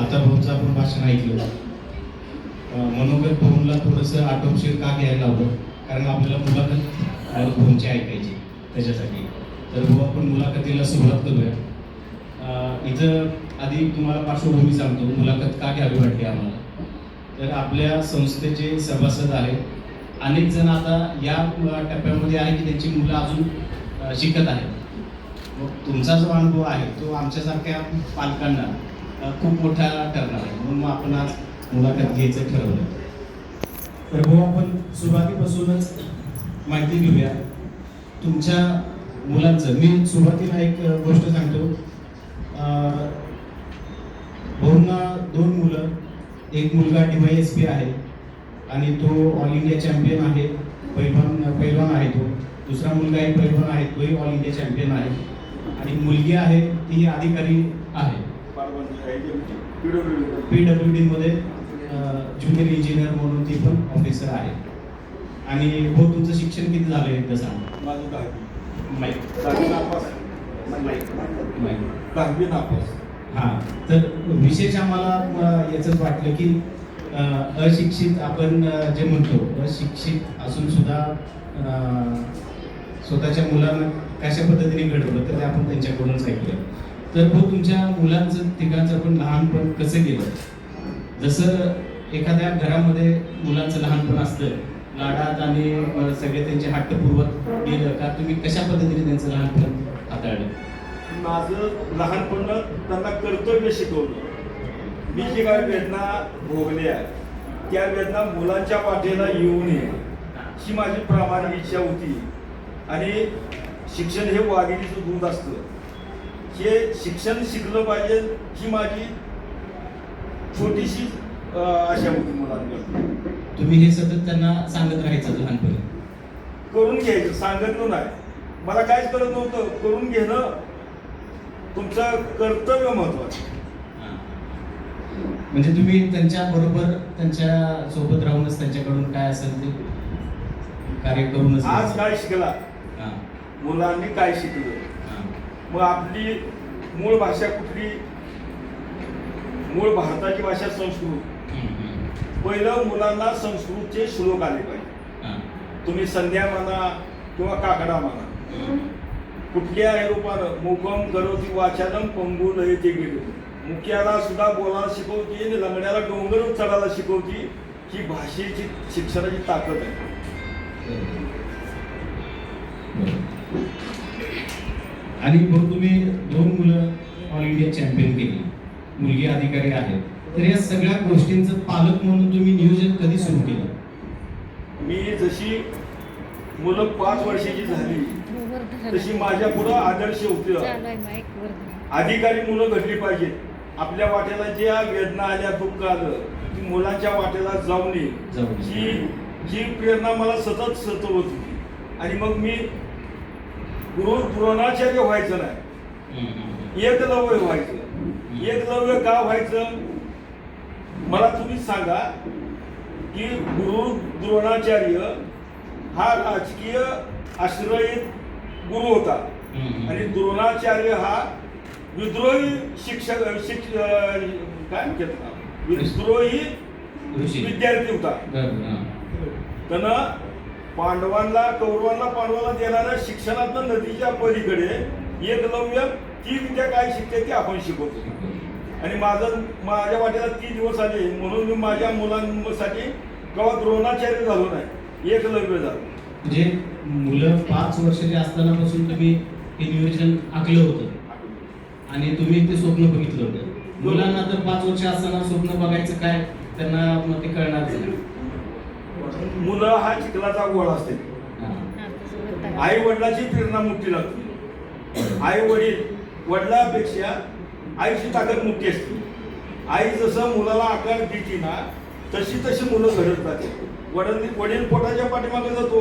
आता भाऊचं आपण भाषण ऐकलं. मनोगत भाऊला थोडंसं आटोपशीर का घ्यायला लावलं, कारण आपल्याला मुलाखत भाऊंची ऐकायची त्याच्यासाठी. तर भाऊ आपण मुलाखतीला सुरुवात करूया. इथं आधी तुम्हाला पार्श्वभूमी सांगतो, मुलाखत का घ्यावी वाटते आम्हाला. तर आपल्या संस्थेचे सभासद आहेत, अनेक जण आता या टप्प्यामध्ये आहे की त्यांची मुलं अजून शिकत आहेत. मग तुमचा जो अनुभव आहे तो आमच्यासारख्या पालकांना खूप मोठा ठरणार आहे, म्हणून मग आपण आज मुलाखत घ्यायचं ठरवलं. तर भाऊ आपण सुरुवातीपासूनच माहिती घेऊया तुमच्या मुलांचं. मी सुरुवातीला एक गोष्ट सांगतो. भाऊंना 2 मुलं, एक मुलगा DYSP आहे आणि तो ऑल इंडिया चॅम्पियन आहे, पैलवान आहे तो. दुसरा मुलगाही पैलवान आहे, तोही ऑल इंडिया चॅम्पियन आहे. आणि मुलगी आहे ती अधिकारी आहे, PWD मध्ये ज्युनियर इंजिनियर म्हणून ती पण ऑफिसर आहे. आणि भाऊ तुमचं शिक्षण किती झालं एकदा सांग. माझं 10वी नापास. हां, तर विशेष आम्हाला याचंच वाटलं की अशिक्षित आपण जे म्हणतो, अशिक्षित असून सुद्धा स्वतःच्या मुलांना कशा पद्धतीने घडवलं तर ते आपण त्यांच्याकडूनच ऐकलं. तर भाऊ तुमच्या मुलांचं तिघांचं पण लहानपण कसं गेलं? जसं एखाद्या घरामध्ये मुलांचं लहानपण असतं, लाडात आणि सगळे त्यांचे हट्टपूर्वक गेलं का, तुम्ही कशा पद्धतीने त्यांचं लहानपण हाताळलं? माझं लहानपण त्यांना कर्तव्य शिकवलं. मी जी काही वेदना भोगल्या त्या वेदना मुलांच्या वाटेला येऊ नये ही माझी प्रामाणिक इच्छा होती. आणि शिक्षण हे वाघिणीचं दूध असतं, हे शिक्षण शिकलं पाहिजे ही माझी छोटीशी आशा होती मुलांकडे. तुम्ही हे सतत त्यांना सांगत राहायचं लहानपणी? करून घ्यायचं, सांगितलं नाही. मला काहीच करत नव्हतं. करून घेणं तुमचं कर्तव्य महत्वाचं. म्हणजे तुम्ही त्यांच्या बरोबर त्यांच्या सोबत राहूनच त्यांच्याकडून काय असेल ते कार्य करूनच. आज काय शिकला, मुलांनी काय शिकलं, मग आपली मूळ भाषा कुठली? मूळ भारताची भाषा संस्कृत. पहिलं मुलांना संस्कृतचे श्लोक आले पाहिजे. तुम्ही संध्या म्हणा किंवा काकडा म्हणा, कुठल्या रूपानं मुखम करोती वाचानम पंगू लयते गेलो. मुख्याला सुद्धा बोलायला शिकवती आणि लंगड्याला डोंगर चढायला शिकवती. ही भाषेची शिक्षणाची ताकद आहे. आणि भाऊ तुम्ही 2 मुलं ऑल इंडिया चॅम्पियन केली, मुलगी अधिकारी आहे, तर या सगळ्या गोष्टींचं पालक म्हणून तुम्ही नियोजन कधी सुरू केलं? मी जशी मुलं 5 वर्षाची झाली तशी माझ्या पुढं आदर्श होते. अधिकारी मुलं घडली पाहिजेत. आपल्या वाट्याला ज्या वेदना आल्या, दुःख आलं, ती मुलांच्या वाट्याला जाऊ नये ही प्रेरणा मला सतत सतत होती. आणि मग मी द्रोणाचार्य व्हायचं नाही, एकलव्य व्हायचं. एकलव्य का व्हायचं मला तुम्हीच सांगा. की गुरु द्रोणाचार्य हा राजकीय आश्रयित गुरु होता आणि द्रोणाचार्य हा विद्रोही शिक्षक काय म्हणतात, विद्रोही विद्यार्थी होता. त्यानं पांडवांना देणाऱ्या शिक्षणातनं नदीच्या पलीकडे एकलव्य ती विद्या काय शिकते ती आपण शिकवतो. आणि माझ्या वाट्याला 3 दिवस आले म्हणून मी माझ्या मुलांसाठी केव्हा द्रोणाचार्य झालो नाही, एकलव्य झालो. म्हणजे मुलं 5 वर्षाचे असतानापासून तुम्ही हे नियोजन आखलं होतं आणि तुम्ही ते स्वप्न बघितलं होतं. मुलांना तर 5 वर्ष असताना स्वप्न बघायचं काय, त्यांना मग ते कळणार नाही. मुलं हा चिखलाचा गोळा असते. आई वडिलाची प्रेरणा मोठी लागते. आई वडिलापेक्षा आईची ताकद मोठी असते. आई जसं मुलाला आकार देते ना तशी मुलं घडतात. वडील पोटाच्या पाठीमागे जातो,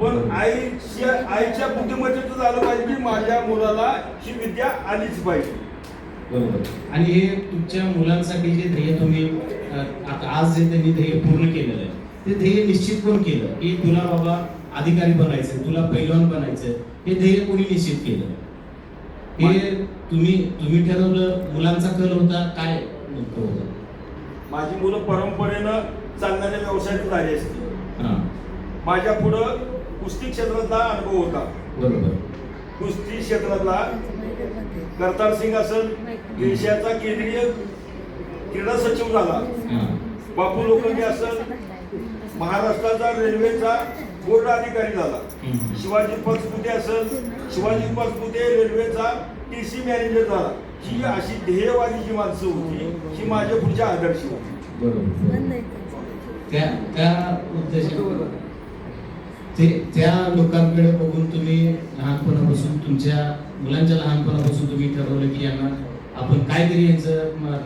पण आईच्या बुद्धिमत्तेचं झालं पाहिजे की माझ्या मुलाला ही विद्या आलीच पाहिजे. बरोबर. आणि हे तुमच्या मुलांसाठी जे ध्येय तुम्ही आता आज जे त्यांनी ध्येय पूर्ण केलेलं आहे, ते ध्येय निश्चित कोण केलं की तुला बाबा अधिकारी बनायचं, तुला पैलवान बनायचं, हे ध्येय कोणी निश्चित केलं? हे तुम्ही ठरवलं? मुलांचा कल होता काय दुःख होतं. माझी मुलं परंपरेनं चालणाऱ्या व्यवसायात झाली असती. हां, माझ्या पुढं कुस्ती क्षेत्रातला अनुभव होता. बरोबर. कुस्ती क्षेत्रातला करतार सिंग असेल, देशाचा केंद्रीय क्रीडा सचिव झाला. हां, बापू लोखंडे असेल, महाराष्ट्राचा रेल्वेचा बोर्ड अधिकारी झाला. हम्म. शिवाजी पाचपुते असेल, शिवाजी पाचपुते रेल्वेचा TC मॅनेजर झाला. ही अशी ध्येयवादी जी माणसं होती, ही माझ्या पुढच्या आदर्श होती. बरोबर. त्या उद्देशाने त्या लोकांकडे बघून तुम्ही लहानपणापासून तुमच्या मुलांच्या लहानपणापासून तुम्ही ठरवलं की यांना आपण काहीतरी यांचं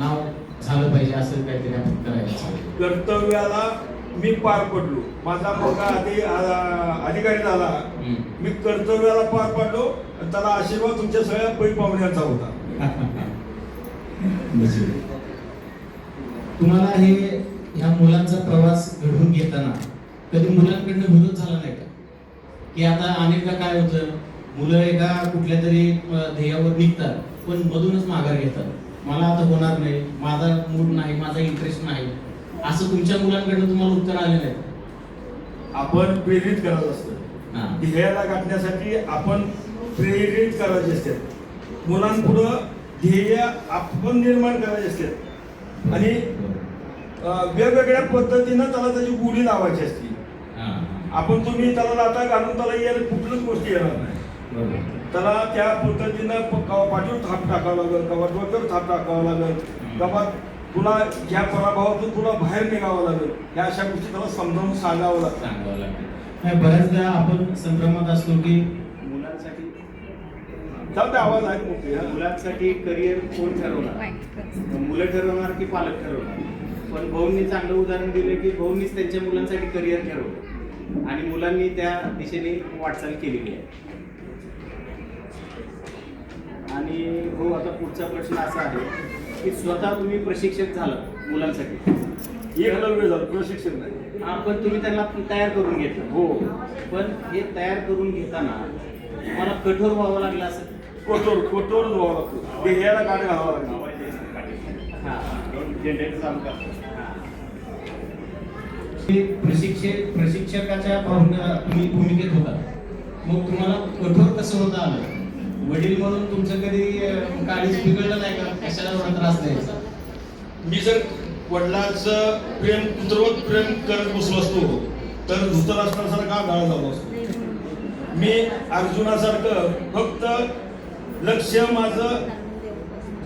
नाव झालं पाहिजे, असं काहीतरी आपण करायचं. कर्तव्याला मी पार पडलो. माझा मुलगा अधिकारी झाला. मी कर्तव्याला पार पडलो आणि त्याला आशीर्वाद तुमच्या सगळ्या पै पाहुण्यांचा होता. तुम्हाला ह्या मुलांचा प्रवास घडवून घेताना कधी मुलांकडनं विरोध झाला नाही का? की आता अनेकदा काय होतं, मुलं एका कुठल्या तरी ध्येयावर निघतात पण मधूनच माघार घेतात. मला आता होणार नाही, माझा मूड नाही, माझा इंटरेस्ट नाही, असं तुमच्या मुलांकडनं तुम्हाला उत्तर आले नाही? आपण प्रेरित करत असतो. ध्येयाला गाठण्यासाठी आपण प्रेरित करायचे असते. मुलांपुढं ध्येय आपण निर्माण करायचे असते आणि वेगवेगळ्या पद्धतीनं त्याला त्याची गुढी लावायची असते. आपण तुम्ही त्याला लाथा घालून त्याला येईल कुठलीच गोष्टी येणार नाही. त्याला त्या पद्धतीनं पाठीवर थाप टाकावं लागेल, कवाटवर थाप टाकावं लागेल, कवा तुला या पराभवातून तुला बाहेर निघावं लागेल, या अशा गोष्टी त्याला समजावून सांगावं लागतं. बऱ्याचदा आपण संभ्रमात असतो की मुलांसाठी चालते आवाज आहे मोठे. मुलांसाठी करिअर कोण ठरवणार? मुलं ठरवणार की पालक ठरवणार? पण भाऊंनी चांगलं उदाहरण दिलं की भाऊंनीच त्यांच्या मुलांसाठी करिअर ठरवलं आणि मुलांनी त्या दिशेने वाटचाल केलेली आहे. आणि हो, आता पुढचा प्रश्न असा आहे की स्वतः तुम्ही प्रशिक्षक झालात मुलांसाठी. एकलव्य झालं, प्रशिक्षण नाही. हा, पण तुम्ही त्यांना तयार करून घेतलं. हो, पण हे तयार करून घेताना तुम्हाला कठोर व्हावं लागलं असं? कठोर व्हावं लागतो. ध्येयाला गाठ घालावं लागतो. प्रशिक्षकाच्या तुम्ही भूमिकेत होता, मग तुम्हाला कठोर कसं होता आलं? वडील म्हणून तुमचं कधी काळीच बिघडलं नाही का? कशाला एवढा त्रास द्यायचा? मी जर वडिलांचं प्रेम पुत्रवत प्रेम करत बसलो असतो तर धृतराष्ट्रासारखा गाळ झालो असतो. मी अर्जुनासारखं फक्त लक्ष माझं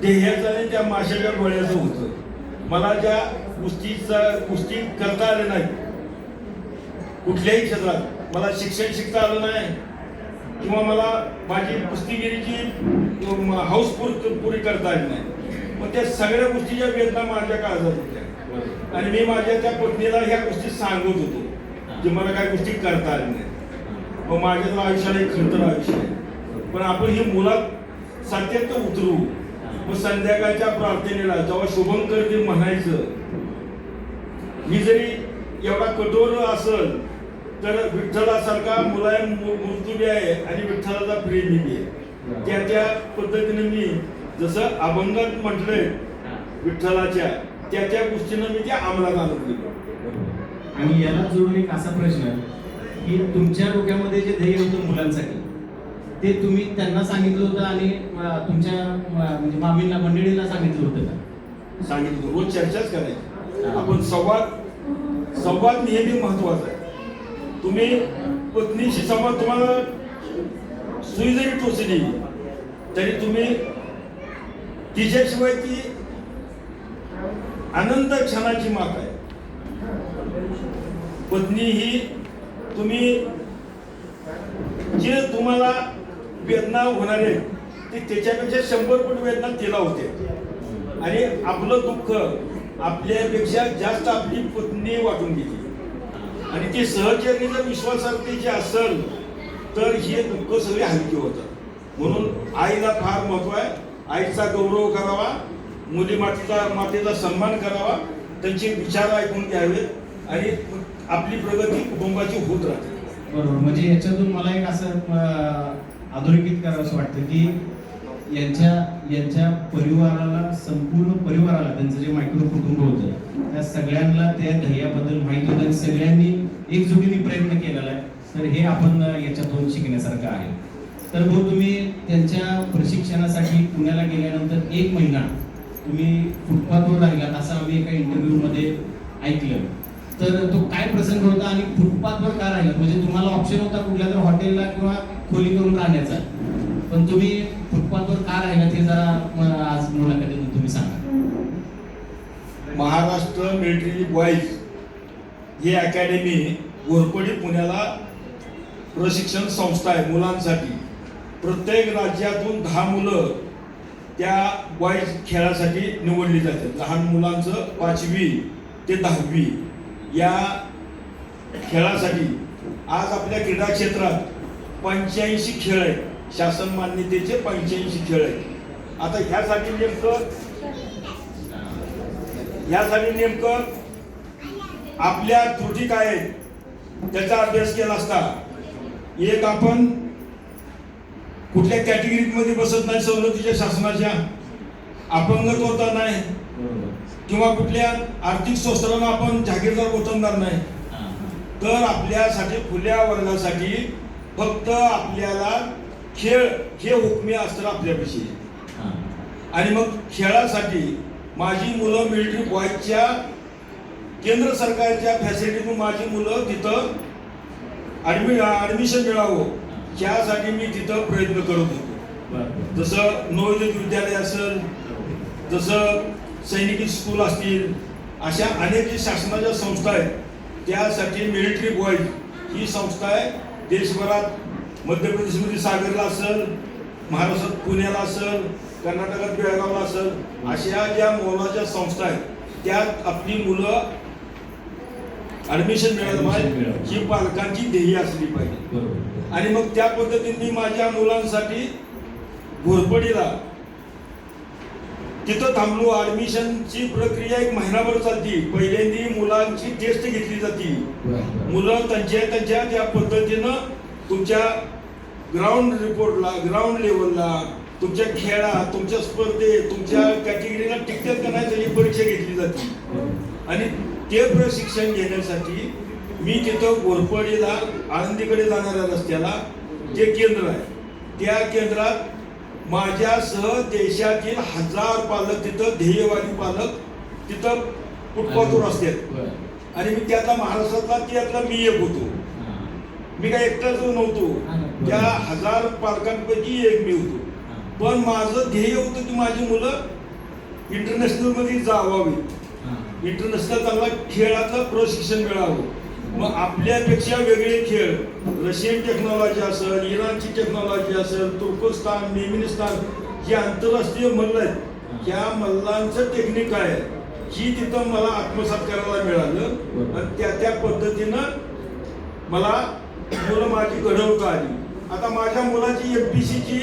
ध्येयाचं आणि त्या माशाच्या गोळ्याचं होतं. मला ज्या कुस्ती करता आले नाही, कुठल्याही क्षेत्रात मला शिक्षण शिकता आलं नाही किंवा मला माझी कुस्तीगिरीची हौस पुरी करता आली नाही. मग त्या सगळ्या गोष्टीच्या वेदना माझ्या काळजात होत्या आणि मी माझ्या त्या पत्नीला ह्या गोष्टी सांगत होतो की मला काही गोष्टी करता आल्या नाही. मग माझ्या आयुष्याला एक खंतर आयुष्य आहे, पण आपण ही मुलात सातत्य उतरू. मग संध्याकाळच्या प्रार्थनेला जेव्हा शुभंकर म्हणायचं, मी जरी एवढा कठोर असल तर विठ्ठलासारखा मुलायम मूर्ती बी आहे आणि विठ्ठलाचा प्रेमी बी आहे. त्या पद्धतीने मी जसं अभंगात म्हटलंय विठ्ठलाच्या त्या गोष्टीनं मी त्या अंमलात आणून दिलं. आणि याला जोडून एक असा प्रश्न की तुमच्या डोक्यामध्ये जे ध्येय होतं मुलांसाठी ते तुम्ही त्यांना सांगितलं होतं आणि तुमच्या म्हणजे मामींना मंडळीला सांगितलं होतं का? सांगितलं. रोज चर्चाच करायची. आपण संवाद नेहमी महत्वाचा आहे. तुम्ही पत्नीशी संवाद, तुम्हाला सुई जरी टोचली तरी तुम्ही तिच्याशिवाय ती अनंत क्षणाची मात आहे. पत्नी ही तुम्ही जे तुम्हाला वेदना होणार आहे ते त्याच्यापेक्षा 100 पट वेदना तिला होते आणि आपलं दुःख आपल्यापेक्षा जास्त आपली पत्नी वाटून घेते आणि ती सहचर्य जर विश्वासार्थीची असेल तर हे दुःख सगळे हलके होतात. म्हणून आईला फार महत्व आहे. आईचा गौरव करावा, मुली मातेचा सन्मान करावा, त्यांचे विचार ऐकून घ्यावेत आणि आपली प्रगती कुटुंबाची होत राहते. बरोबर. म्हणजे याच्यातून मला एक असं अधोरेखित करावं असं वाटतं की यांच्या यांच्या परिवाराला, संपूर्ण परिवाराला, त्यांचं जे मायक्रो कुटुंब होतं त्या सगळ्यांना त्या ध्येयाबद्दल माहिती होतं आणि सगळ्यांनी एकजुटीने प्रयत्न केलेला आहे. तर हे आपण याच्यातून शिकण्यासारखं आहे. तर भाऊ, तुम्ही त्यांच्या प्रशिक्षणासाठी पुण्याला गेल्यानंतर 1 महिना तुम्ही फुटपाथवर राहिलात असं आम्ही एका इंटरव्ह्यूमध्ये ऐकलं. तर तो काय प्रसंग होता आणि फुटपाथवर का राहिलात? म्हणजे तुम्हाला ऑप्शन होता कुठल्या तर हॉटेलला किंवा खोली करून राहण्याचा, पण तुम्ही फुटपाथवर का राहिलात हे जरा आज मुलाखतीतून तुम्ही सांगा. महाराष्ट्र मिलिटरी बॉईज ही अकॅडमी घोरपडी पुण्याला प्रशिक्षण संस्था आहे मुलांसाठी. प्रत्येक राज्यातून 10 मुलं त्या बॉईज खेळासाठी निवडली जातात. लहान मुलांचं 5वी ते 10वी या खेळासाठी आज आपल्या क्रीडा क्षेत्रात 85 खेळ आहेत. शासन मान्यतेचे 85 खेळ आहेत. आता ह्यासाठी नेमकं आपल्या त्रुटी काय आहेत त्याचा अभ्यास केला असता. एक, आपण कुठल्या कॅटेगरीमध्ये बसत नाही सवलतीच्या शासनाच्या, अपंगत्वता नाही किंवा कुठल्या आर्थिक शोषणाला आपण जागीरदार वतनदार नाही. तर आपल्यासाठी खुल्या वर्गासाठी फक्त आपल्याला खेळ हे हुकमी असतं आपल्यापाशी. आणि मग खेळासाठी माझी मुलं मिलिटरी बॉईजच्या केंद्र सरकारच्या फॅसिलिटीतून माझी मुलं तिथं ॲडमिशन मिळावं यासाठी मी तिथं प्रयत्न करत होतो. जसं नवोदित विद्यालय असेल, जसं सैनिकी स्कूल असतील, अशा अनेक जी शासनाच्या संस्था आहेत त्यासाठी मिलिटरी बॉईज ही संस्था आहे. देशभरात मध्य प्रदेशमध्ये सागरला असेल, महाराष्ट्रात पुण्याला असेल, कर्नाटकात बेळगावला असेल, अशा ज्या मोलाच्या संस्था आहेत त्यात आपली मुलं ॲडमिशन मिळालं पाहिजे ही पालकांची ध्येय असली पाहिजे. आणि मग त्या पद्धतीने माझ्या मुलांसाठी घोरपडीला तिथं थांबलो. ॲडमिशनची प्रक्रिया 1 महिनाभर चालती. पहिल्यांदा मुलांची टेस्ट घेतली जाते. मुलं त्यांच्या त्या पद्धतीनं तुमच्या ग्राउंड रिपोर्टला, ग्राउंड लेवलला, तुमच्या खेळात, तुमच्या स्पर्धेत, तुमच्या कॅटेगरीला टिकतात का नाही त्याची परीक्षा घेतली जाते. आणि ते प्रशिक्षण घेण्यासाठी मी तिथं घोरपडीला आळंदीकडे जाणाऱ्या रस्त्याला जे केंद्र आहे त्या केंद्रात माझ्यासह देशातील 1000 पालक तिथं, ध्येयवादी पालक तिथं फुटपाथवर असतात. आणि मी त्यातला महाराष्ट्रातला त्यातला मी एक होतो. मी काय एकटाच नव्हतो, त्या 1000 पालकांपैकी एक मी होतो. पण माझं ध्येय होतं की माझी मुलं इंटरनॅशनल मध्ये जावावी, इंटरनॅशनल चांगला खेळाचं प्रशिक्षण मिळावं. मग आपल्यापेक्षा वेगळे खेळ, रशियन टेक्नॉलॉजी असेल, इराणची टेक्नॉलॉजी असेल, तुर्कस्तान, मेमिनिस्तान जे आंतरराष्ट्रीय मल्ल आहेत त्या मल्लांचं टेक्निक आहे ही तिथं मला आत्मसात करायला मिळालं. आणि त्या पद्धतीनं मला मुलं माझी घडवता आली. आता माझ्या मुलाची एमपीसीची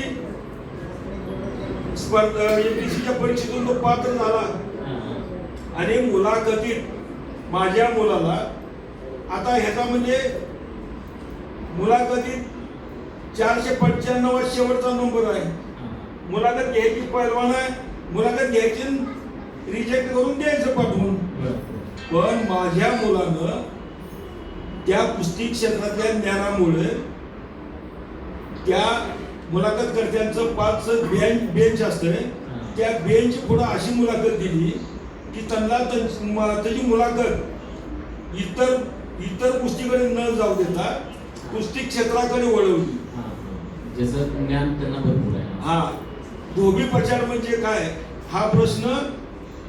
स्पर्धा, एमपीसीच्या परीक्षेतून तो पात्र झाला आणि मुलाखतीत माझ्या मुलाला आता ह्याचा म्हणजे मुलाखतीत 495 शेवटचा नंबर आहे. मुलाखत घ्यायची पहिलवान आहे, मुलाखत घ्यायची रिजेक्ट करून द्यायचं पाठवून. पण माझ्या मुलानं त्या कुस्ती क्षेत्रातल्या ज्ञानामुळे त्या मुलाखतकर्त्यांचं 5 बेंच असतंय त्या बेंच पुढे अशी मुलाखत दिली की त्यांना त्याची मुलाखत इतर कुस्तीकडे न जाऊ देता कुस्ती क्षेत्राकडे वळवली. ज्याचं ज्ञान त्यांना भरपूर आहे. हा, धोबी पछाड म्हणजे काय हा प्रश्न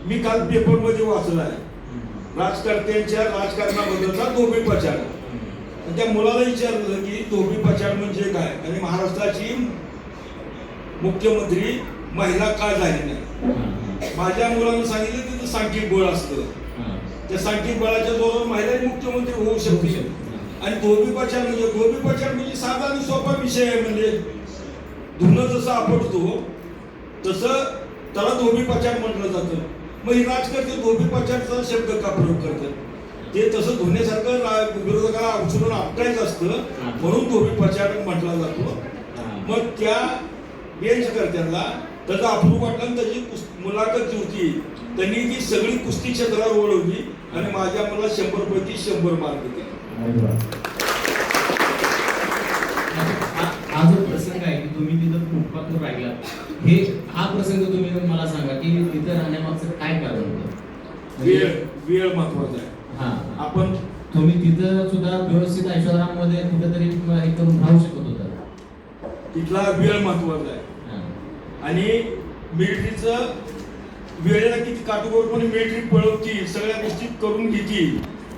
मी काल पेपरमध्ये वाचला आहे. राजकारत्यांच्या राजकारणाबद्दलचा धोबी पछाड. त्या मुलाला विचारलं की धोबी पछाड म्हणजे काय आणि महाराष्ट्राची मुख्यमंत्री महिला का झाली नाही. माझ्या मुलानं सांगितलं तिथं सांख्यिक बळ असतं, त्या सांख्यिक बळाच्या जोरावर महिला मुख्यमंत्री होऊ शकते. आणि धोबी पछाड म्हणजे साधा आणि सोपा विषय आहे. म्हणजे धुणं जसं आपटतो तसं त्याला धोबी पछाड म्हटलं जातं. मग हे राजकारते धोबी पछाडचा शब्द का प्रयोग करतात? ते तसं धुण्यासारखं विरोधकाला उचलून आपटायचं असतं म्हणून धोबी पछाड म्हटला जातो. मग त्या बेंच कर्त्यांना त्याचा अप्रूप वाटला आणि त्याची मुलाखत जी होती त्यांनी ती सगळी कुस्ती क्षेत्रावर वळवली आणि माझ्या मला 100 पैकी 100 मार्क दिले. हा जो प्रसंग आहे की तुम्ही तिथं मुक्कामपूर राहिला, हा प्रसंग तुम्ही मला सांगा की तिथं राहण्यामागचं काय कारण होतं? वेळ महत्वाचा आहे. हा, आपण तुम्ही तिथं सुद्धा व्यवस्थित ऐश्वर्यामध्ये कुठेतरी हे करून राहू शकत होता. तिथला वेळ महत्वाचा आहे आणि मिलिटरीचं वेळेला किती काटकोरपणे मिलिटरी पळवती, सगळ्या गोष्टी करून घेती,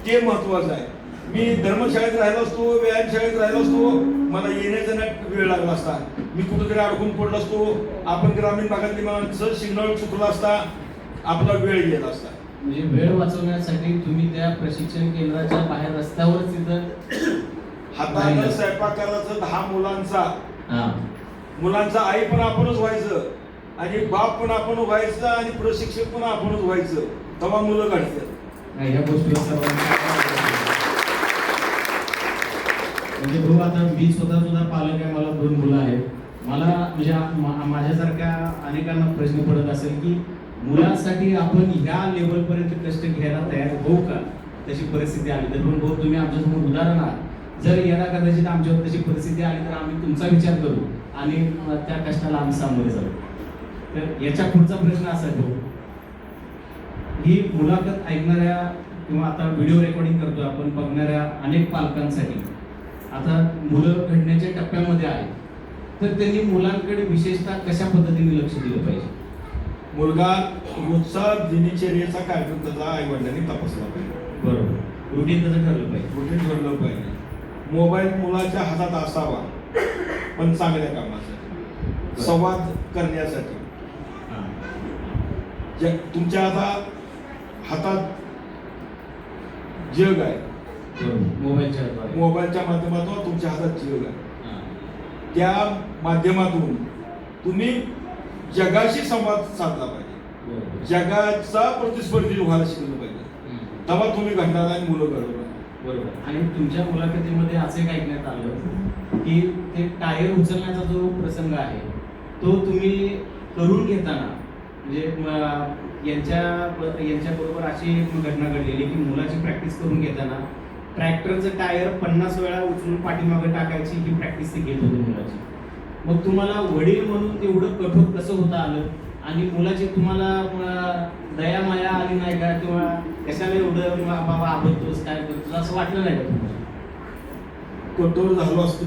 ते महत्वाचं आहे. मी धर्मशाळेत राहिलो असतो, व्यायामशाळेत राहिलो असतो, मला येण्याचा वेळ लागला असता, मी कुठेतरी अडकून पडलो असतो, आपण ग्रामीण भागातली माणसं सिग्नल चुकला असता, आपला वेळ गेला असता. म्हणजे वेळ वाचवण्यासाठी तुम्ही त्या प्रशिक्षण केंद्राच्या बाहेर रस्त्यावरच तिथं हातानं स्वयंपाक करायचं 10 मुलांचा आई पण आपणच व्हायचं आणि बाप पण आपण व्हायचं आणि प्रशिक्षक पण आपणच व्हायचं, तेव्हा मुलं घडतात. या गोष्टीवर म्हणजे भाऊ, आता मी स्वतः सुद्धा पालक आहे, मला 2 मुलं आहेत. मला म्हणजे माझ्यासारख्या अनेकांना प्रश्न पडत असेल की मुलांसाठी आपण ह्या लेवलपर्यंत कष्ट घ्यायला तयार होऊ का, तशी परिस्थिती आली तर. पण भाऊ, तुम्ही आमच्यासमोर उदाहरण आहात. जर यदा कदाचित आमच्यावर तशी परिस्थिती आली तर आम्ही तुमचा विचार करू आणि त्या कष्टाला आम्ही सामोरे जाऊ. तर याच्या पुढचा प्रश्न असा आहे भाऊ, ही मुलाखत ऐकणाऱ्या किंवा आता व्हिडिओ रेकॉर्डिंग करतो आपण बघणाऱ्या अनेक पालकांसाठी आता मुलं घडण्याच्या टप्प्यामध्ये आहेत, तर त्यांनी मुलांकडे विशेषतः कशा पद्धतीने लक्ष दिलं पाहिजे? मुलगा रोजचा दिनचर्येचा कार्यक्रम त्याचा आई वडिलांनी तपासला पाहिजे. बरोबर, रुटीन त्याचं ठरलं पाहिजे. रुटीन ठरलं पाहिजे. मोबाईल मुलाच्या हातात असावा, पण चांगल्या कामासाठी, संवाद करण्यासाठी. तुमच्या आता हातात जग आहे, मोबाईलच्या माध्यमातून तुमच्या हातात जग आहे. त्या माध्यमातून तुम्ही जगाशी संवाद साधला पाहिजे, जगाचा प्रतिस्पर्धी व्हायला शिकलं पाहिजे, तेव्हा तुम्ही घडणार आणि मुलं घडवणार. बरोबर. आणि तुमच्या मुलाखतीमध्ये असं एक ऐकण्यात आलं की ते टायर उचलण्याचा जो प्रसंग आहे तो तुम्ही करून घेताना म्हणजे यांच्याबरोबर अशी घटना घडलेली की मुलाची प्रॅक्टिस करून घेताना ट्रॅक्टरचं टायर 50 वेळा उचलून पाठीमागे टाकायची ही प्रॅक्टिस ते घेत होते मुलाची. मग तुम्हाला वडील म्हणून तेवढं कठोर कसं होता आलं आणि मुलाची तुम्हाला दया माया आली नाही का, किंवा कशाला एवढं बाबा आवडतोस काय करतोस असं वाटलं नाही का तुम्हाला?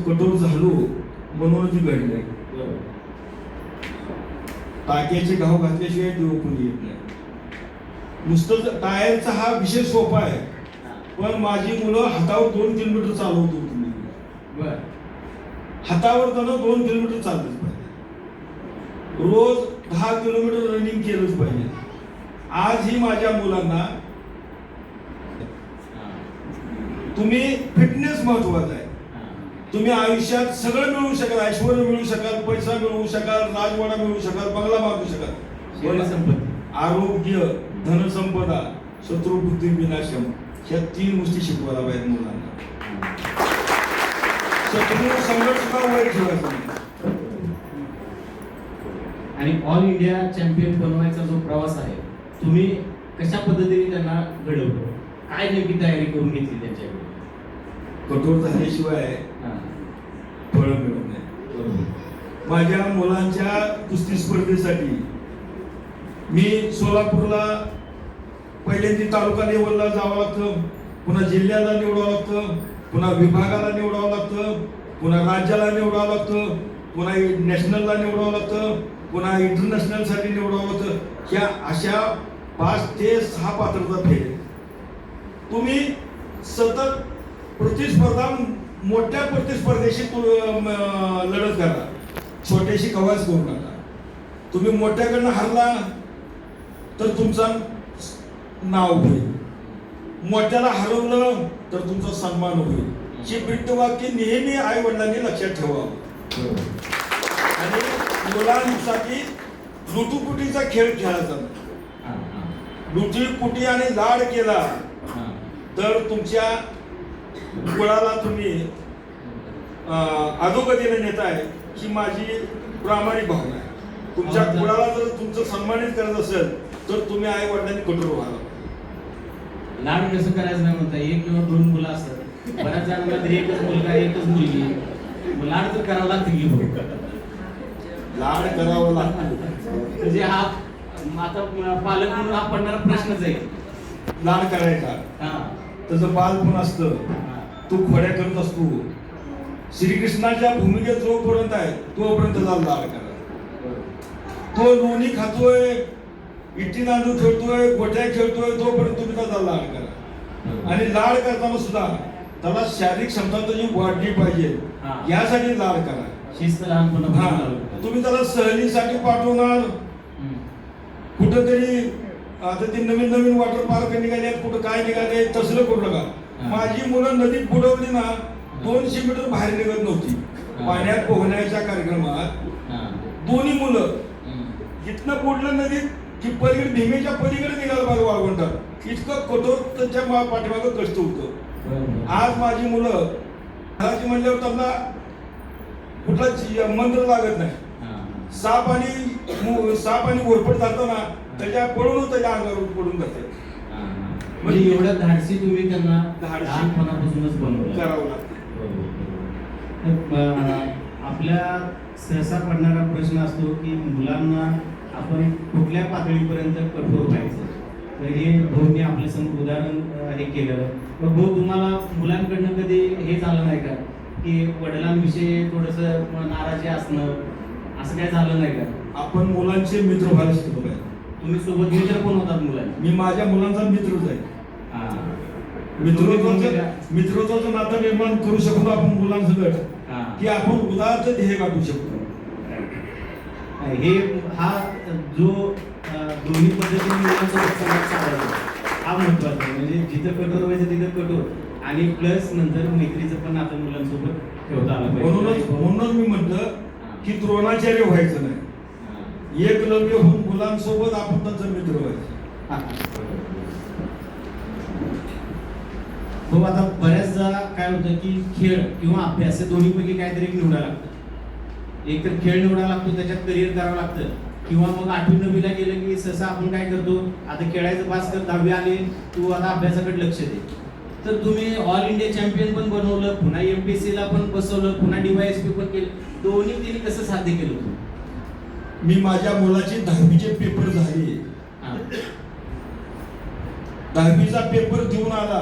कठोर झालो म्हणून ती घडली. टाक्याचे घाव घातल्याशिवाय देव कोणी येत नाही. नुसतं टायरचा हा विषय सोपा आहे, पण माझी मुलं हातावर 2 किलोमीटर चालवत होती. हातावर त्यांना 2 किलोमीटर चालतच पाहिजे, रोज 10 किलोमीटर रनिंग केलंच पाहिजे. आजही माझ्या मुलांना तुम्ही फिटनेस महत्वाचा आहे. तुम्ही आयुष्यात सगळं मिळवू शकाल, ऐश्वर्य मिळवू शकाल, पैसा मिळवू शकाल, राजवाडा मिळवू शकाल, बंगला बांधू शकाल, आरोग्य, धनसंपदा, शत्रुबुद्धी, विनाशम, ह्या 3 गोष्टी शिकवायला पाहिजे मुलांना. शत्रू संघर्ष का वाईट ठेवायचा. आणि ऑल इंडिया चॅम्पियन बनवायचा जो प्रवास आहे तुम्ही कशा पद्धतीने त्यांना घडवलं, काय नेमकी तयारी करून घेतली त्यांच्याकडे? कठोर झाल्याशिवाय फळ मिळत नाही. माझ्या मुलांच्या कुस्ती स्पर्धेसाठी मी सोलापूरला पहिल्यांदा तालुका लेवलला जावं लागतं, पुन्हा जिल्ह्याला निवडावं लागतं, पुन्हा विभागाला निवडावं लागतं, पुन्हा राज्याला निवडावं लागतं, पुन्हा नॅशनलला निवडावं लागतं, पुन्हा इंटरनॅशनल साठी निवडावं लागतं. ह्या अशा 5 ते 6 पात्रता फेल. तुम्ही सतत प्रतिस्पर्धा, मोठ्या प्रतिस्पर्धेशी लढत करा, छोट्याशी कवाच करू नका. तुम्ही मोठ्याकडनं हरला तर तुमचं नाव होईल, मोठ्याला हरवलं तर तुमचा सन्मान होईल. हे ब्रीदवाक्य नेहमी आई वडिलांनी लक्षात ठेवावं. आणि मुलांसाठी लुटुपुटीचा खेळ खेळायचा नाही. लुटीपुटी आणि लाड केला तर तुमच्या कुळाला तुम्ही अधोगतीने नेताय, ही माझी प्रामाणिक भावना आहे. तुमच्या कुळाला जर तुमचं सन्मानित करायचं असेल तर तुम्ही आई वडिलांनी कठोर व्हावं. लाड कसं करायचं नाही म्हणता, एक किंवा दोन मुलं असतात. बऱ्याच जणांना तरी एकच मुलगा एकच मुलगी, मग लाड तर करावं लागतं की बघ. लाड करावं लागतं. म्हणजे हा आता पालक म्हणून हा पडणारा प्रश्नच आहे. लाड करायचा हा तसं बालपण असतं, तू खोड्या करत असतो. श्रीकृष्णाच्या भूमिकेत जोपर्यंत आहे तोपर्यंत त्याचा लाड करा. तो लोणी खातोय, इट्टी दांडू खेळतोय, गोट्या खेळतोय, तोपर्यंत तुम्ही त्याचा लाड करा. आणि लाड करताना सुद्धा त्याला शारीरिक क्षमता त्याची वाढली पाहिजे, यासाठी लाड करा. शिस्त लहानपणापासून. तुम्ही त्याला सहलीसाठी पाठवणार कुठंतरी, आता ते नवीन नवीन वॉटर पार्क निघाले, कुठं काय निघाले, तसलं करू नका. माझी मुलं नदीत बुडवली ना 200 मीटर बाहेर निघत नव्हती. पाण्यात पोहण्याच्या कार्यक्रमात दोन्ही मुलं इथनं बुडलं नदीत की पलीकडे भीमेच्या पलीकडे निघालं बघा वाळवंटात. इतकं कठोर त्यांच्या पाठीमागं कष्ट होतं. आज माझी मुलं घराची म्हणल्यावर त्यांना कुठलाच मंत्र लागत नाही. साप आणि घोरपट जाताना त्याच्या पळून त्याच्या अंगावर पडून जाते. म्हणजे एवढं धाडसी तुम्ही त्यांना धाडसी लहानपणापासूनच बनवलं करावं लागतं. आपल्या सहसा पडणारा प्रश्न असतो की मुलांना आपण कुठल्या पातळीपर्यंत कठोर व्हायचं. तर हे भाऊंनी आपल्या समोर उदाहरण हे केलं. मग भाऊ, तुम्हाला मुलांकडनं कधी हे झालं नाही का की वडिलांविषयी थोडंसं नाराजी असणं, असं काय झालं नाही का? आपण मुलांचे मित्र व्हायला शिकलो पाहिजे. तुम्ही सोबत मित्र पण होतात मुलांचे? मी माझ्या मुलांचा मित्रच आहे. मित्रत्वाचं नातं निर्माण करू शकतो आपण मुलांसकट, की आपण उदाहरण ध्येय गाठू शकतो. हे हा जो दोन्ही पद्धतीने मुलांसोबत संवाद साधायचा हा महत्वाचा आहे. म्हणजे जिथं कठोर व्हायचं तिथं कठोर, आणि प्लस नंतर मैत्रीचं पण आता मुलांसोबत ठेवता आलं पाहिजे. म्हणूनच मी म्हटलं की द्रोणाचार्य व्हायचं नाही, एकलव्य होऊन मुलांसोबत आपण त्यांचा मित्र व्हायचं. हो, आता बऱ्याचदा काय होतं की खेळ किंवा अभ्यास हे दोन्हीपैकी काहीतरी एक निवडा लागतं. एक तर खेळ निवडा लागतो, त्याच्यात करिअर करावं लागतं, किंवा मग 8वी 9वीला गेलं की सहसा आपण काय करतो, आता खेळायचं पास कर, 10वी आले तू आता अभ्यासाकडे लक्ष दे. तर तुम्ही ऑल इंडिया चॅम्पियन पण बनवलं, पुन्हा MPSC ला पण बसवलं, पुन्हा DYSP पण केलं. दोन्ही तिने कसं साध्य केलं तुम्ही? मी माझ्या मुलाचे 10वीचे पेपर झाले. 10वीचा पेपर देऊन आला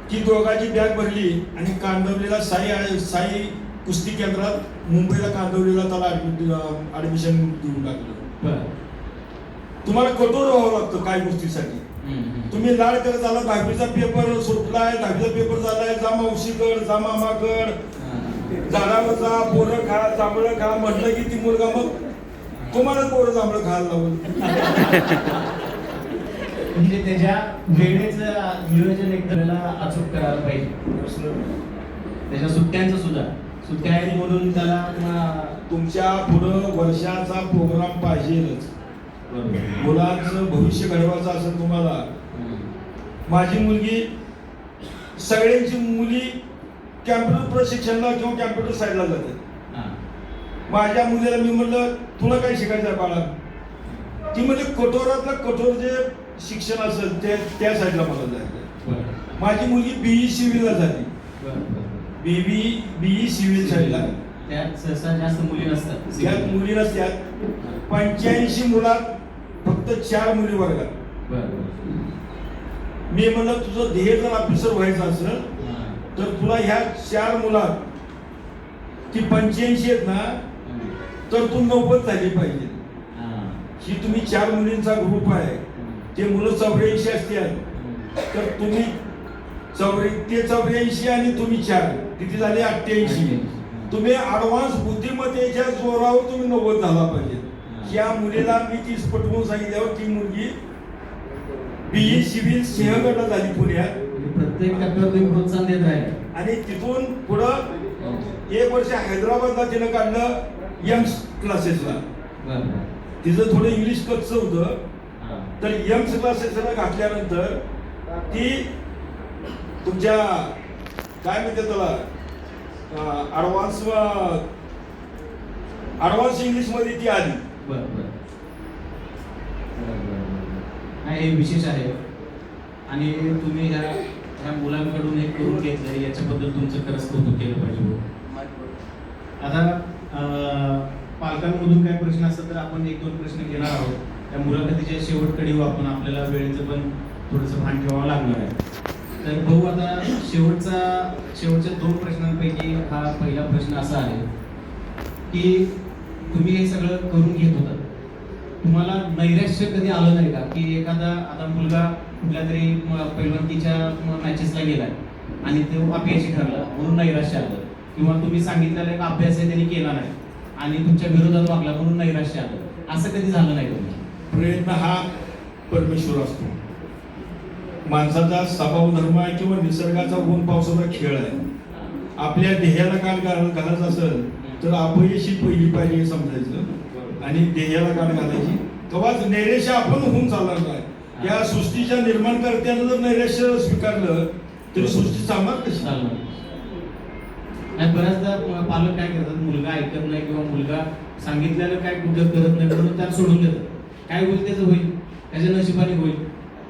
की दोघांची बॅग भरली आणि कांदवलीला साई कुस्ती केंद्रात मुंबईला कांदवलीला त्याला ऍडमिशन देऊन टाकलं. तुम्हाला कठोर व्हावं लागतं काही गोष्टीसाठी. तुम्ही लाड करत आला, 10वीचा पेपर सुटलाय, 10वीचा पेपर झालाय, जा मावशीकड, जा मामाकड, झाडावर जा, पोरं खा, जांभळं खा म्हटलं की ती मुलगा मग तुम्हाला पोरं जांभळं खायला लावलं. म्हणजे त्याच्या वेळेचं नियोजन एकदम अचूक करायला पाहिजे. त्याच्या सुट्ट्यांचं सुद्धा, सुट्ट्या आहेत म्हणून त्याला तुमच्या पुढं वर्षाचा प्रोग्राम पाहिजेच. मुलांचं भविष्य घडवायचं असेल तुम्हाला. माझी मुलगी, सगळ्यांची मुली कॅम्प्युटर प्रशिक्षणला किंवा कॅम्प्युटर साईडला जाते. माझ्या मुलीला मी म्हणलं तुला काय शिकायचं आहे बाळा, ती म्हणजे कठोरातलं कठोर जे शिक्षण असेल त्या साईडला मला जायचं. माझी मुलगी BE सिव्हिलला झाली. BE सिव्हिल साईडला. त्यात सहसा जास्त मुली नसतात. त्यात मुली नसतात. 85 मुलात फक्त 4 मुली वर्गात. मी म्हणलं तुझं ध्येय जर ऑफिसर व्हायचं असेल तर तुला ह्या 4 मुलात ती 85 आहेत ना, तर तू 90 झाली पाहिजे. ही तुम्ही 4 मुलींचा ग्रुप आहे, ते मुलं 84 असतात, तर तुम्ही 84 आणि तुम्ही 4 किती झाले 88. तुम्ही ऍडव्हान्स बुद्धिमत्तेच्या जोरावर तुम्ही 90 झाला पाहिजे. या मुलीला मी ती पटवून सांगितल्यावर ती मुलगी BE सिव्हिल सिंहगडला झाली पुण्यात. प्रत्येक टप्प्यावर तुम्ही प्रोत्साहन देत राहिले. आणि तिथून पुढं 1 वर्ष हैदराबादला तिनं काढलं एम्स क्लासेसला. तिचं थोडं इंग्लिश कच्चं होतं, तर एम्स क्लासेसला घातल्यानंतर ती तुमच्या काय म्हणते त्याला ऍडव्हान्स ऍडव्हान्स इंग्लिश मध्ये ती आली. बरं बरं नाही, हे विशेष आहे आणि तुम्ही ह्या मुलांकडून हे करून घेतलं याच्याबद्दल तुमचं खरंच कौतुक केलं पाहिजे भाऊ. आता पालकांमधून काही प्रश्न असतात तर आपण 1-2 प्रश्न घेणार आहोत. त्या मुलाखतीच्या शेवटकडे येऊ आपण, आपल्याला वेळेचं पण थोडंसं भान ठेवावं लागणार आहे. तर भाऊ आता शेवटच्या 2 प्रश्नांपैकी हा पहिला प्रश्न असा आहे की तुम्ही हे सगळं करून घेत होता, तुम्हाला नैराश्य कधी आलं नाही का की एखादा आता मुलगा कुठल्या तरी पैलवानकीच्या मॅचेसला गेलाय आणि तो अपयशी ठरला म्हणून नैराश्य आलं, किंवा तुम्ही सांगितलेला एक अभ्यास आहे त्यांनी केला नाही आणि तुमच्या विरोधात वागला म्हणून नैराश्य आलं, असं कधी झालं नाही तुम्ही? प्रयत्न हा परमेश्वर असतो. माणसाचा स्वभाव धर्म आहे किंवा निसर्गाचा ऊन पावसाचा खेळ आहे. आपल्या ध्येयाला कान घालायचं असेल तर अपयशी पहिली पाहिजे हे समजायचं आणि ध्येयाला कान घालायची. तेव्हाच नैराश्य आपण होऊन चालणार नाही. या सृष्टीच्या निर्माणकर्त्यानं जर नैराश्य स्वीकारलं तरी सृष्टी चालणार कशी? नाही, बऱ्याचदा पालक काय करतात, मुलगा ऐकत नाही किंवा मुलगा सांगितलेलं काय कुठं करत नाही म्हणून त्याला सोडून देतात. काय होईल त्याचं होईल, त्याच्या नशिबाने होईल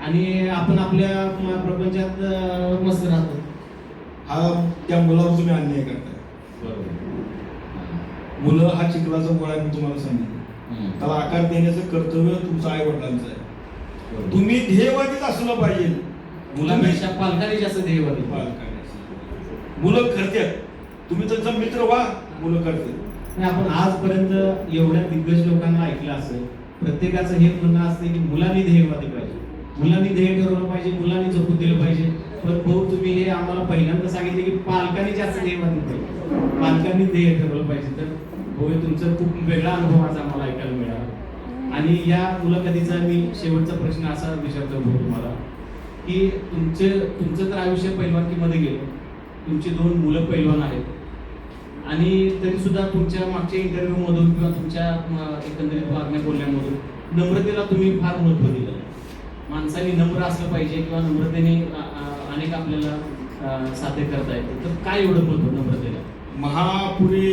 आणि आपण आपल्या प्रपंचात मस्त राहतो. हा त्या मुलावर तुम्ही अन्याय करताय. मुलं हा चिखलाचा गोळा आहे, मी तुम्हाला सांगितलं. त्याला आकार देण्याचं कर्तव्य तुमचं आई वडिलांचं आहे. तुम्ही ध्येयवादीच असलं पाहिजे. मुलांपेक्षा पालकांनी जास्त ध्येयवादी. मुलं करतात, तुम्ही त्यांचा मित्र व्हा, मुलं करतात. आपण आजपर्यंत एवढ्या दिग्गज लोकांना ऐकलं असेल, प्रत्येकाचं हे म्हणणं असते की मुलांनी ध्येयवादी पाहिजे, मुलांनी ध्येय ठरवलं पाहिजे, मुलांनी जपून दिलं पाहिजे. पण भाऊ तुम्ही हे आम्हाला पहिल्यांदा सांगितले की पालकांनी जास्त ध्येयवादी पाहिजे, पालकांनी ध्येय ठरवलं पाहिजे. तर भाऊ तुमचा खूप वेगळा अनुभव आज आम्हाला ऐकायला मिळाला. आणि या मुलाखतीचा मी शेवटचा प्रश्न असा विचारतो भाऊ तुम्हाला की तुमचं तर आयुष्य पैलवानकीमध्ये गेलं, तुमची 2 मुलं पैलवान आहेत आणि तरी सुद्धा तुमच्या मागच्या इंटरव्ह्यू मधून किंवा तुमच्या एकंदरीत वागण्या बोलण्यामधून नम्रतेला तुम्ही फार महत्त्व दिलं. माणसाने नम्र असलं पाहिजे किंवा नम्रतेने अनेक आपल्याला साध्य करता येते. तर काय एवढं महत्त्व नम्रतेला? महापुरे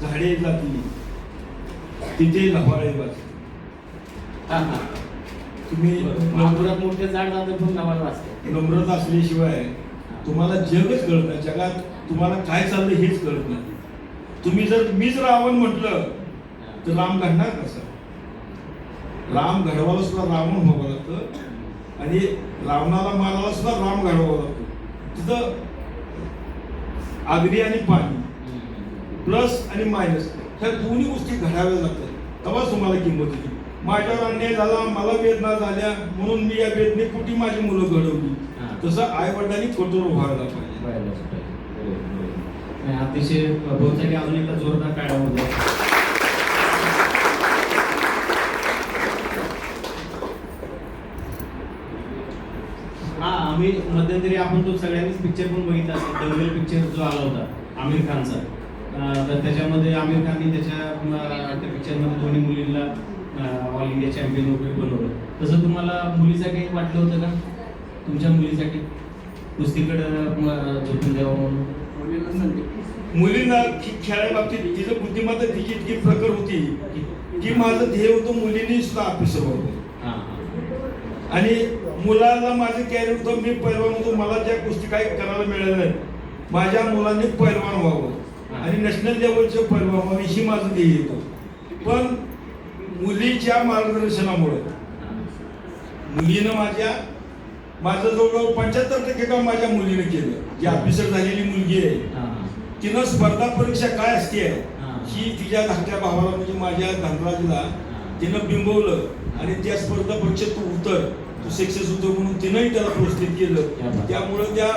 झाडे जाती तिथे लव्हाळे वाचते. तुम्ही नागपुरात मोठे झाड जातं पण नवाला वाचते. नम्रता असल्याशिवाय तुम्हाला जगच कळत नाही. जगात तुम्हाला काय चाललंय हेच कळत नाही. तुम्ही जर मीच रावण म्हटलं तर राम घडणार कसा? राम घडवायला सुद्धा रावण व्हावं लागतं आणि रावणाला मारायला सुद्धा राम घडवावं लागतं. तिथं अग्नी आणि पाणी, प्लस आणि मायनस, ह्या दोन्ही गोष्टी घडाव्या लागतात. तेव्हाच तुम्हाला किंमत येते. माझ्यावर अन्याय झाला, मला वेदना झाल्या म्हणून मी या वेदनेपोटी माझी मुलं घडवली. तसं आई वडिलांनी कठोर व्हायला पाहिजे. अतिशय बहुतेक अजून एकदा जोरदार टाळ्या होत्या. आम्ही मध्यंतरी आपण तो सगळ्यांनीच पिक्चर पण बघितला असेल, दंगल पिक्चर जो आला होता आमिर खानचा. तर त्याच्यामध्ये आमिर खानने त्या पिक्चरमध्ये दोन्ही मुलींना ऑल इंडिया चॅम्पियन वगैरे बनवलं. तसं तुम्हाला मुलीसाठी वाटलं होतं का, तुमच्या मुलीसाठी कुस्तीकडं झोपून द्यावं म्हणून? मुलींना खेळायला बाबतीत तिचं बुद्धिमत्ता तिची इतकी प्रखर होती की माझं ध्येय होतं मुलींनी सुद्धा ऑफिसर व्हावं. आणि मुलाला माझं कॅरियर होतं, मी पैलवान होतो, मला ज्या गोष्टी काही करायला मिळाल्या नाही, माझ्या मुलांनी पैलवान व्हावं आणि नॅशनल लेवलचे पैलवान व्हावं ही माझं ध्येय होतं. पण मुलीच्या मार्गदर्शनामुळे मुलीनं माझं जवळजवळ 75% काम माझ्या मुलीने केलं. जी ऑफिसर झालेली मुलगी आहे तिनं स्पर्धा परीक्षा काय असते ही तिच्या धाकट्या भावाला म्हणजे माझ्या धनराजला तिनं बिंबवलं आणि त्या स्पर्धा परीक्षेत तू उतर, तू सक्सेस होतो म्हणून तिनंही त्याला प्रोत्साहित केलं. त्यामुळं त्या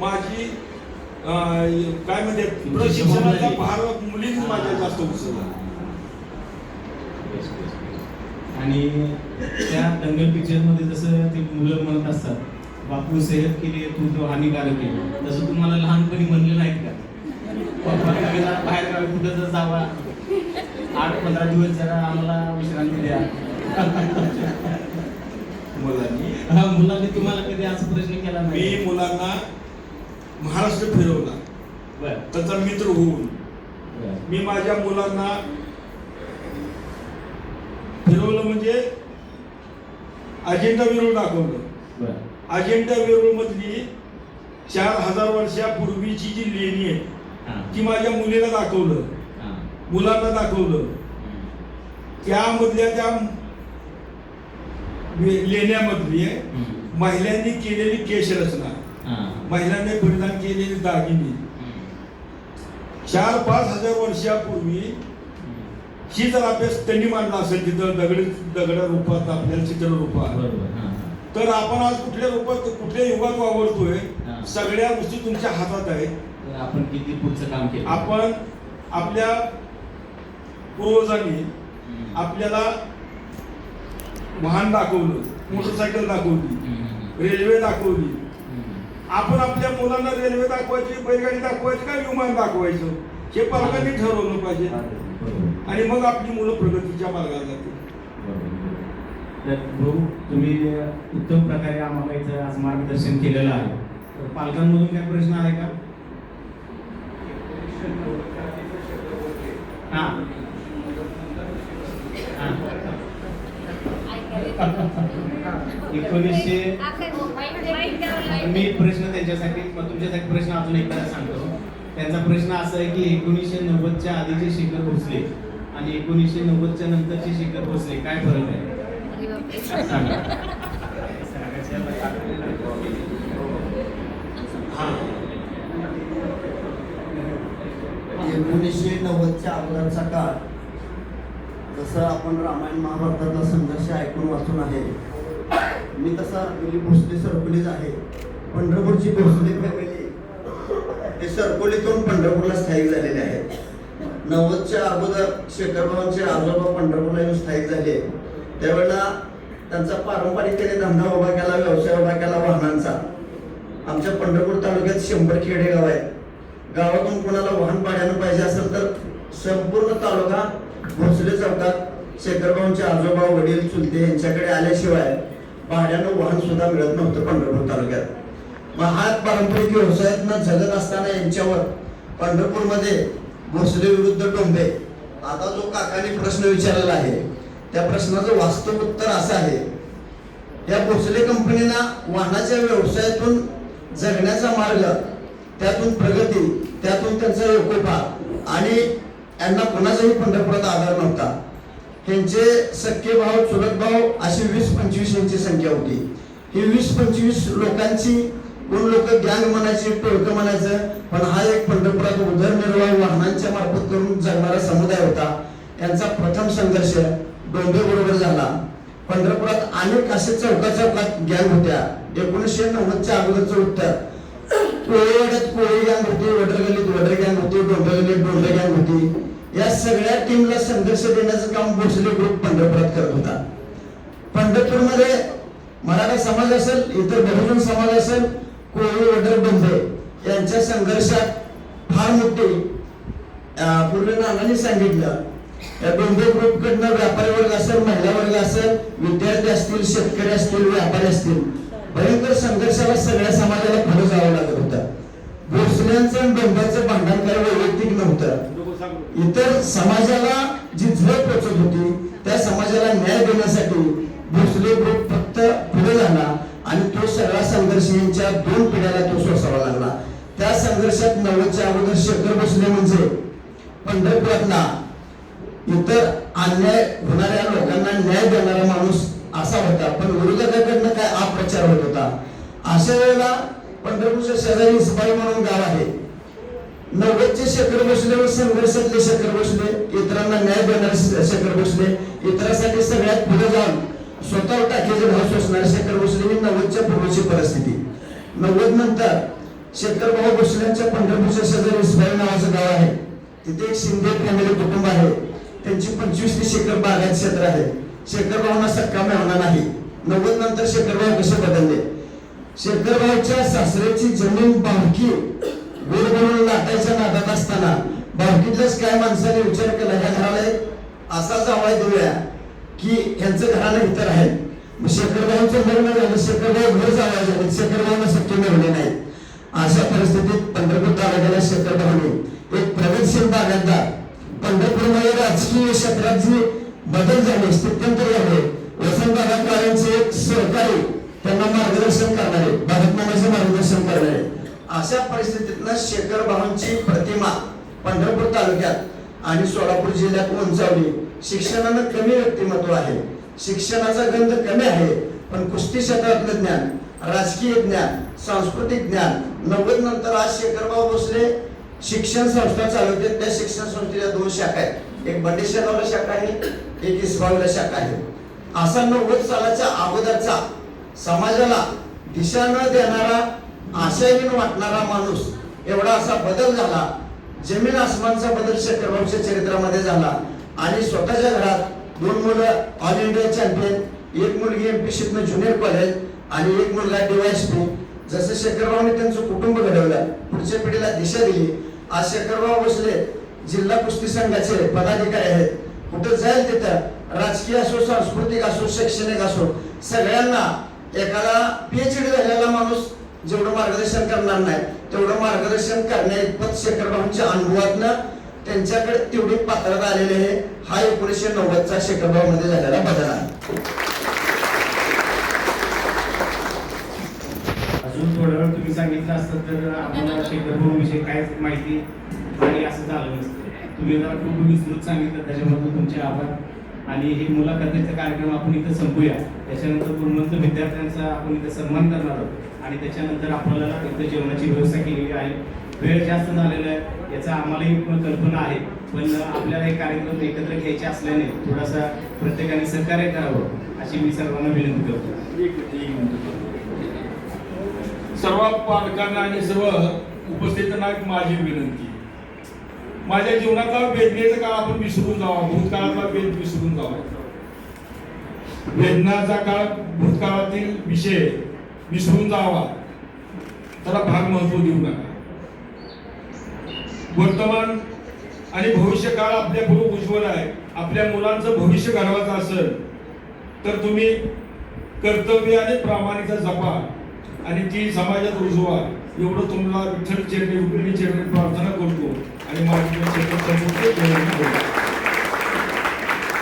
माझी काय म्हणते प्रशिक्षणाचा भार मुलींनी माझ्या जास्त उचलला. आणि त्या दंगल पिक्चर मध्ये जसं ते मुलं म्हणत असतात बापू सेहत केली तू तो हानिकारक आहे, तसं तुम्हाला लहानपणी म्हणलं नाहीत का बाहेर गावी कुठं जर जावा 8-15 दिवस जरा आम्हाला विश्रांती द्या? मुलांनी तुम्हाला कधी असा प्रश्न केला नाही? मी मुलांना महाराष्ट्र फिरवला त्याचा मित्र होऊन. मी माझ्या मुलांना फिरवलं म्हणजे अजिंठा वेरूळ दाखवलं. बरं. अजिंठा वेरूळ मधली 4000 वर्षापूर्वीची जी लेणी आहे हां. ती माझ्या मुलीला दाखवलं, हां. मुलांना दाखवलं. त्यामधल्या त्या लेण्यामधली महिलांनी केलेली केशरचना, हां. महिलांनी परिधान केलेली दागिने 4-5 हजार वर्षापूर्वी ही जर अभ्यास त्यांनी मांडला असेल तिथं दगड रूपात आपल्याला चित्र रूपात, बरोबर. हां. तर आपण आज कुठल्या रूपात कुठल्या युगात वावरतोय. हां. सगळ्या गोष्टी तुमच्या हातात आहेत. तर आपण किती पुढचं काम केलं. आपण आपल्या पूर्वजांनी आपल्याला वाहन दाखवलं, मोटरसायकल दाखवली, रेल्वे दाखवली. आपण आपल्या मुलांना रेल्वे दाखवायची, बैलगाडी दाखवायची का विमान दाखवायचं हे पालकांनी ठरवलं पाहिजे. आणि मग आपली मुलं प्रगतीच्या मार्गाला जातील. तर भाऊ, तुम्ही उत्तम प्रकारे आम्हाला इथं आज मार्गदर्शन केलेलं आहे. तर पालकांमधून काय प्रश्न आहे का? हां. हां. 1900 मी प्रश्न त्यांच्यासाठी तुमच्यासाठी प्रश्न अजून एकदा सांगतो. त्यांचा प्रश्न असा आहे की 1990च्या आधीचे शिखर भोसले आणि 1990च्या नंतरचे शिखर भोसले काय फरक आहे? सांगा. हां. 1990च्या अगोदरचा काळ, जसं आपण रामायण महाभारताचा संघर्ष ऐकून वाचून आहे. मी तसा दिलीप भोसले सरकोलीच आहे. पंढरपूरची भोसले फॅमिली हे सरकोलीतून पंढरपूरला स्थायिक झालेले आहेत. 90च्या अगोदर शेखरबाबांचे आजोबा पंढरपूरला येऊन स्थायिक झाले. त्यावेळेला त्यांचा पारंपरिकतेने धंदा उभा केला, व्यवसाय उभा केला वाहनांचा. आमच्या पंढरपूर तालुक्यात 100 खेडेगाव आहेत. गावातून कोणाला वाहन भाड्यानं पाहिजे असेल तर संपूर्ण तालुका भोसले चौकात शेखरबाबांचे आजोबा, वडील, चुलते यांच्याकडे आल्याशिवाय भाड्यानं वाहन सुद्धा मिळत नव्हतं पंढरपूर तालुक्यात. मग हा पारंपरिक व्यवसायातनं जगत असताना यांच्यावर पंढरपूरमध्ये भोसले विरुद्ध डोंबे, आता जो काकाने प्रश्न विचारलेला आहे त्या प्रश्नाचं वास्तव उत्तर असं आहे. या भोसले कंपनीला वाहनाच्या व्यवसायातून जगण्याचा मार्ग, त्यातून प्रगती, त्यातून त्यांचा एकोपा आणि यांना कोणाचाही पंढरपुरात आधार नव्हता. त्यांचे सख्खे भाव, चुलत भाव अशी 20-25 यांची संख्या होती. ही 20-25 लोकांची कोण लोक गँग म्हणायची, टोळकं म्हणायचं, पण हा एक पंढरपुरात उदरनिर्वाह वाहनांच्या मार्फत करून जगणारा समुदाय होता. यांचा प्रथम संघर्ष डोंबे बरोबर झाला. पंढरपुरात अनेक असे चौकात गँग होत्या. 1990च्या अगोदरचं उत्तर, कोळीवाड्यात कोळी गँग होती, वडरगल्लीत वडर गँग होती, डोंबेगल्लीत डोंबे गँग होती. या सगळ्या टीमला संघर्ष देण्याचं काम भोसले ग्रुप पंढरपुरात करत होता. पंढरपूरमध्ये मराठा समाज असेल, इतर बहुजन समाज असेल, कोळी, वडर, डोंबे यांच्या संघर्षात फार मोठी पूर्वी नानांनी सांगितलं, या डोंबे ग्रुप कडनं व्यापारी वर्ग असेल, महिला वर्ग असेल, विद्यार्थी असतील, शेतकरी असतील, व्यापारी असतील, भयंकर संघर्षाला सगळ्या समाजाला पुढे जावं लागत होतं. भोसल्यांचं आणि डोंब्याचं भांडण काही वैयक्तिक नव्हतं. इतर समाजाला जी झळ पोचत होती त्या समाजाला न्याय देण्यासाठी भोसले ग्रुप फक्त पुढे झाला आणि तो सगळा संघर्ष यांच्या 2 पिढ्याला तो सोसावा लागला. त्या संघर्षात 90च्या अगोदर शेखर भोसले म्हणजे पंढरपुरातला इतर अन्याय होणाऱ्या लोकांना न्याय देणारा माणूस असा होता. पण विरोधकांकडनं काय अपप्रचार होत होता. अशा वेळेला पंढरपूरच्या शेजारी इसबाई म्हणून गाव आहे. 90चे शेखर भोसले व संघर्षातले शेखर भोसले, इतरांना न्याय देणारे शेखर भोसले, इतरांसाठी सगळ्यात पुढे जाऊन स्वतः टाकीचे भाव सोसणारे शेखर भोसले ही 90च्या पूर्वीची परिस्थिती. 90 नंतर शेखर भाऊ भोसल्यांच्या पंढरपूरच्या शेजारी इसबाई नावाचं गाव आहे. तिथे एक शिंदे फॅमिली कुटुंब आहे. त्यांची 25 ते शेखर बागायत क्षेत्र आहे. शेखर भाऊंना सक्का मिळवणार नाही. 90 नंतर शेखर भाऊ कसे बदलले. शेखर भाऊच्या सासऱ्याची जमीन बावकी गोड बनवून लाटायच्या नादात असताना बावकीतल्याच काय माणसाने विचार केला, ह्या घराला एक असा जावाय देऊया की यांचं घराला इतर आहे. शेखर भाऊचं लग्न झालं, शेखर भाऊ घर जावाय झाले, शेखर भाऊंना सख्खे मिळवले नाही. अशा परिस्थितीत पंढरपूर तालुक्याला शेखर भाऊने एक प्रगतशील बागायतदार, पंढरपूरमध्ये राजकीय क्षेत्रात जी बदल झाले, स्थित्यंतर झाले. वसंत बागायतवारांचे एक सहकारी त्यांना मार्गदर्शन करणारे, बागायतनामाचे मार्गदर्शन करणारे. अशा परिस्थितीतनं शेखर भावांची प्रतिमा पंढरपूर तालुक्यात आणि सोलापूर जिल्ह्यात उंचावली. शिक्षणानं कमी व्यक्तिमत्व आहे, शिक्षणाचा गंध कमी आहे, पण कुस्ती क्षेत्रातलं ज्ञान, राजकीय ज्ञान, सांस्कृतिक ज्ञान. 90 नंतर आज शेखरभाऊ भोसले शिक्षण संस्था चालवते. त्या शिक्षण संस्थेच्या 2 शाखा आहेत, एक बंडेश्वरला शाखा आहे, एक इसबावला शाखा आहे. असा 90 सालाच्या अगोदरचा समाजाला दिशा न देणारा, आशाहीन वाटणारा माणूस, एवढा असा बदल झाला. जमीन आसमानचा बदल शेखरभाऊच्या चरित्रामध्ये झाला. आणि स्वतःच्या घरात 2 मुलं ऑल इंडिया चॅम्पियन, एक मुलगी एमपीसीतनं ज्युनियर कॉलेज आणि एक मुलगा DYSP. जसं शेखरभाऊने त्यांचं कुटुंब घडवलं, पुढच्या पिढीला दिशा दिली. आज शेखरभाऊ भोसले जिल्हा कुस्ती संघाचे पदाधिकारी आहेत. कुठं जाईल तिथं राजकीय असो, सांस्कृतिक असो, शैक्षणिक असो, सगळ्यांना एखादा PhD झालेला माणूस जेवढं मार्गदर्शन करणार नाही तेवढं मार्गदर्शन करण्याइतपत शेखरभाऊंच्या अनुभवातनं त्यांच्याकडे तेवढी पात्रता आलेली आहे. हा 1990चा शेखरभाऊ मध्ये झालेला बदल आहे. अजून थोडं वेळ तुम्ही सांगितलं असतं तर आम्हाला शेखरभाऊ विषयी काय माहिती आणि असं झालं नसतं. तुम्ही जरा खूप विस्तृत सांगितलं, त्याच्याबद्दल तुमचे आभार. आणि हे मुलाखतीचा कार्यक्रम आपण इथं संपूया. त्याच्यानंतर गुणवंत विद्यार्थ्यांचा आपण इथं सन्मान करणार आहोत आणि त्याच्यानंतर आपल्याला इथं जेवणाची व्यवस्था केलेली आहे. वेळ जास्त झालेला आहे याचा आम्हालाही कल्पना आहे, पण आपल्याला हे कार्यक्रम एकत्र घ्यायचे असल्याने थोडासा प्रत्येकाने सहकार्य करावं अशी मी सर्वांना विनंती करतो. सर्व पालकांना आणि सर्व उपस्थितांना माझी विनंती, माझ्या जीवनातला वेदनेचा काळ आपण विसरून जावा, भूतकाळातला वेद विसरून जावा. वेदनाचा काळ, भूतकाळातील विषय विसरून जावा, त्याला भाग महत्व देऊ नका. वर्तमान आणि भविष्य काळ आपल्या पुढे उज्ज्वल आहे. आपल्या मुलांचं भविष्य घडवायचं असेल तर तुम्ही कर्तव्य आणि प्रामाणिकता जपा आणि ती समाजात रुजवा. एवढं तुम्हाला विठ्ठल चरणी, रुक्मिणी चरणी प्रार्थना करतो आणि माझी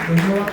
धन्यवाद.